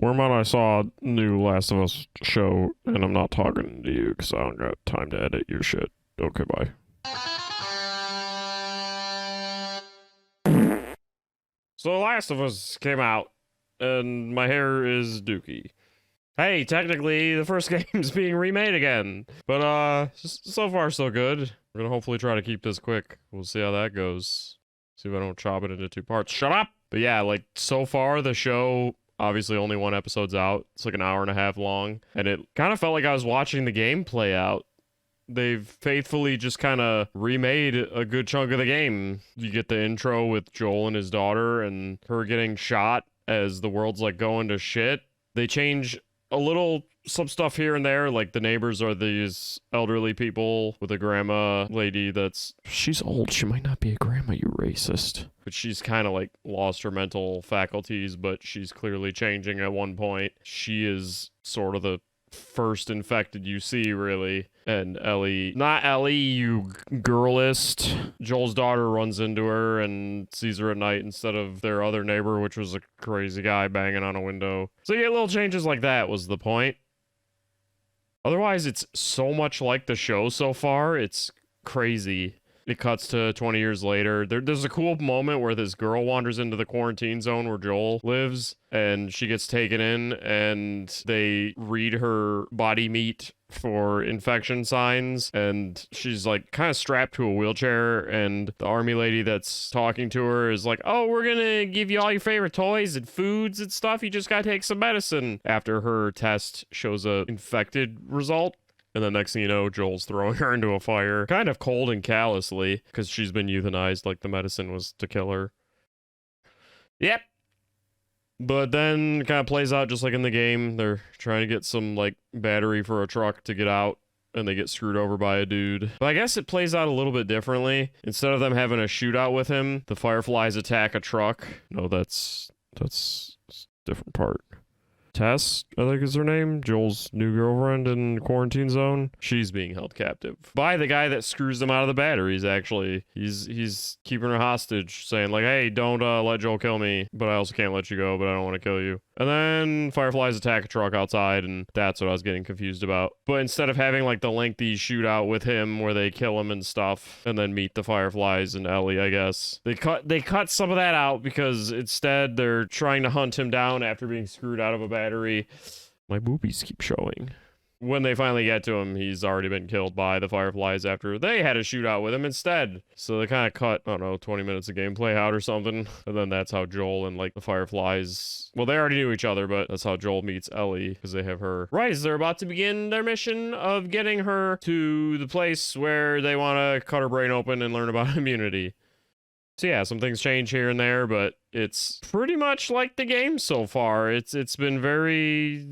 Wormont, I saw a new Last of Us show, and I'm not talking to you because I don't got time to edit your shit. Okay, bye. So Last of Us came out, and my hair is dookie. Hey, technically, the first game's being remade again. But, so far so good. We're gonna hopefully try to keep this quick. We'll see how that goes. See if I don't chop it into two parts. Shut up! But yeah, like, so far, the show, obviously only one episode's out. It's like an hour and a half long. And it kind of felt like I was watching the game play out. They've faithfully just kind of remade a good chunk of the game. You get the intro with Joel and his daughter and her getting shot as the world's like going to shit. They change some stuff here and there, like the neighbors are these elderly people with a grandma lady she's old, she might not be a grandma, you racist. But she's kind of like lost her mental faculties, but she's clearly changing at one point. She is sort of the first infected you see, really. And Ellie, not Ellie, you girlist. Joel's daughter runs into her and sees her at night instead of their other neighbor, which was a crazy guy banging on a window. So yeah, little changes like that was the point. Otherwise, it's so much like the show so far, it's crazy. It cuts to 20 years later. There's a cool moment where this girl wanders into the quarantine zone where Joel lives, and she gets taken in, and they read her body meat for infection signs, and she's like kind of strapped to a wheelchair, and the army lady that's talking to her is like, oh, we're gonna give you all your favorite toys and foods and stuff. You just gotta take some medicine. After her test shows a infected result. And the next thing you know, Joel's throwing her into a fire, kind of cold and callously, because she's been euthanized, like the medicine was to kill her. Yep. But then kind of plays out just like in the game. They're trying to get some, like, battery for a truck to get out, and they get screwed over by a dude. But I guess it plays out a little bit differently. Instead of them having a shootout with him, the Fireflies attack a truck. No, that's a different part. Tess, I think is her name, Joel's new girlfriend in quarantine zone. She's being held captive by the guy that screws them out of the batteries, actually. He's keeping her hostage, saying like, hey, don't let Joel kill me, but I also can't let you go, but I don't want to kill you. And then Fireflies attack a truck outside, and that's what I was getting confused about. But instead of having like the lengthy shootout with him where they kill him and stuff, and then meet the Fireflies and Ellie, I guess, they cut some of that out because instead they're trying to hunt him down after being screwed out of a battery. My boobies keep showing. When they finally get to him, he's already been killed by the Fireflies after they had a shootout with him instead. So they kind of cut, I don't know, 20 minutes of gameplay out or something. And then that's how Joel and, like, the Fireflies... Well, they already knew each other, but that's how Joel meets Ellie, because they have her... Right, as they're about to begin their mission of getting her to the place where they want to cut her brain open and learn about immunity. So yeah, some things change here and there, but it's pretty much like the game so far. It's been very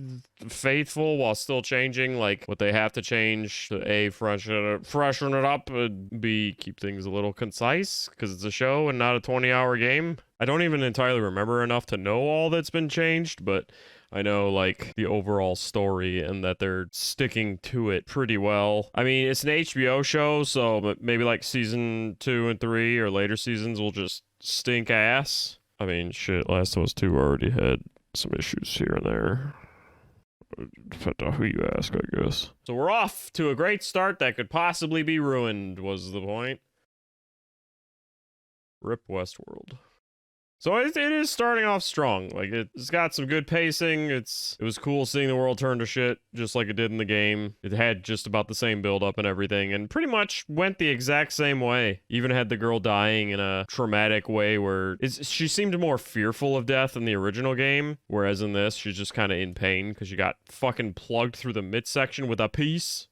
faithful while still changing, like what they have to change to A, freshen it up, B, keep things a little concise, because it's a show and not a 20-hour game. I don't even entirely remember enough to know all that's been changed, but I know, like, the overall story and that they're sticking to it pretty well. I mean, it's an HBO show, so maybe, like, season 2 and 3 or later seasons will just stink ass. I mean, shit, Last of Us 2 already had some issues here and there. Depends on who you ask, I guess. So we're off to a great start that could possibly be ruined, was the point. Rip Westworld. So it is starting off strong. Like, it's got some good pacing. It was cool seeing the world turn to shit, just like it did in the game. It had just about the same build-up and everything, and pretty much went the exact same way. Even had the girl dying in a traumatic way where she seemed more fearful of death in the original game, whereas in this, she's just kind of in pain because she got fucking plugged through the midsection with a piece.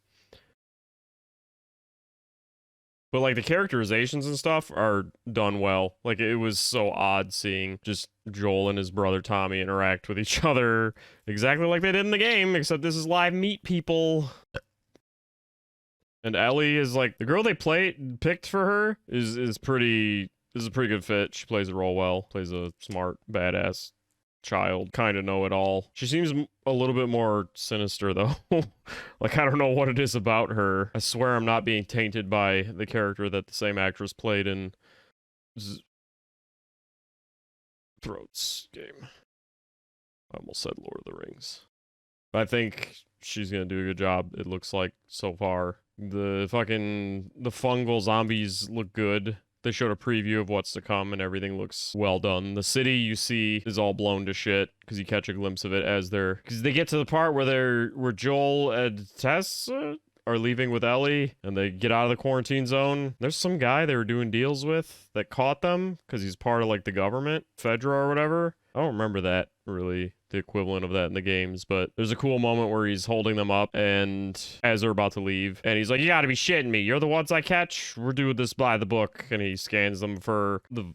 But, like, the characterizations and stuff are done well. Like, it was so odd seeing just Joel and his brother Tommy interact with each other exactly like they did in the game, except this is live meat people. And Ellie is, like, the girl they picked for her is a pretty good fit. She plays the role well. Plays a smart, badass child, kind of know-it-all. She seems a little bit more sinister, though. Like, I don't know what it is about her. I swear I'm not being tainted by the character that the same actress played in Throats game. I almost said Lord of the Rings. I think she's gonna do a good job, it looks like, so far. The fungal zombies look good. They showed a preview of what's to come, and everything looks well done. The city you see is all blown to shit, because you catch a glimpse of it as because they get to the part where Joel and Tess are leaving with Ellie, and they get out of the quarantine zone. There's some guy they were doing deals with that caught them, because he's part of, like, the government, Fedra or whatever. I don't remember that, really, the equivalent of that in the games, but there's a cool moment where he's holding them up, and as they're about to leave, and he's like, you gotta be shitting me, you're the ones I catch? We're doing this by the book. And he scans them for the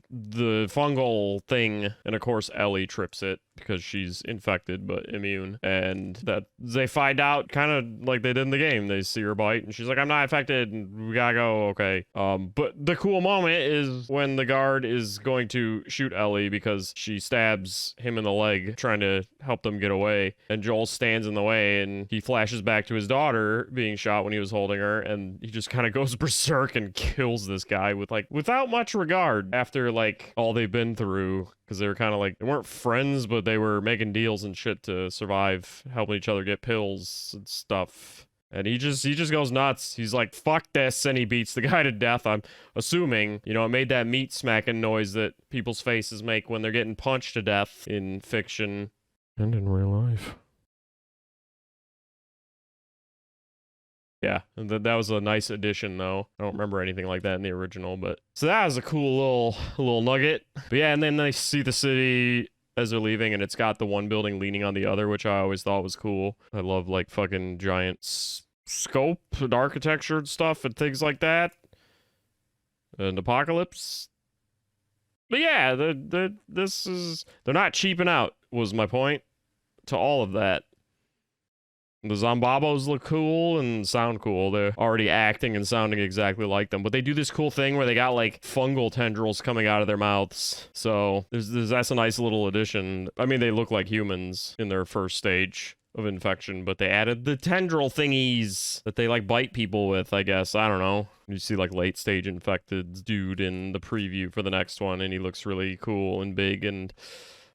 fungal thing, and of course Ellie trips it, because she's infected but immune, and that they find out kind of like they did in the game. They see her bite, and she's like, I'm not infected, and we gotta go, okay. But the cool moment is when the guard is going to shoot Ellie because she stabs him in the leg trying to help them get away, and Joel stands in the way, and he flashes back to his daughter being shot when he was holding her, and he just kind of goes berserk and kills this guy without much regard after, like, all they've been through, because they were kind of like, they weren't friends, but they were making deals and shit to survive, helping each other get pills and stuff. And he just goes nuts. He's like, fuck this, and he beats the guy to death. I'm assuming, you know, it made that meat smacking noise that people's faces make when they're getting punched to death in fiction and in real life. Yeah, and that was a nice addition, though. I don't remember anything like that in the original, but... So that was a cool little nugget. But yeah, and then they see the city as they're leaving, and it's got the one building leaning on the other, which I always thought was cool. I love, like, fucking giant scope and architecture and stuff and things like that. And Apocalypse. But yeah, they're not cheaping out, was my point to all of that. The Zombabos look cool and sound cool. They're already acting and sounding exactly like them. But they do this cool thing where they got, like, fungal tendrils coming out of their mouths. So that's a nice little addition. I mean, they look like humans in their first stage of infection, but they added the tendril thingies that they, like, bite people with, I guess. I don't know. You see, like, late stage infected dude in the preview for the next one, and he looks really cool and big and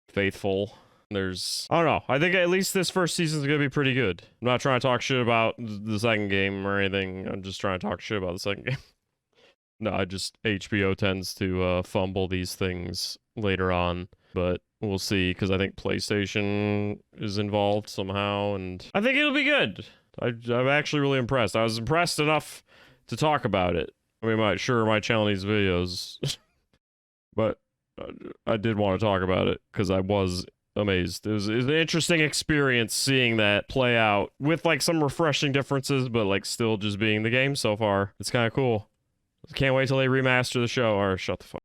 faithful. I don't know. I think at least this first season's gonna be pretty good. I'm not trying to talk shit about the second game or anything. I'm just trying to talk shit about the second game. No, HBO tends to fumble these things later on, but we'll see, because I think PlayStation is involved somehow, and I think it'll be good. I'm actually really impressed. I was impressed enough to talk about it. I mean, my channel needs videos, but I did want to talk about it, because I was amazed. It was an interesting experience seeing that play out with, like, some refreshing differences, but, like, still just being the game so far. It's kind of cool. Can't wait till they remaster the show, or shut the fuck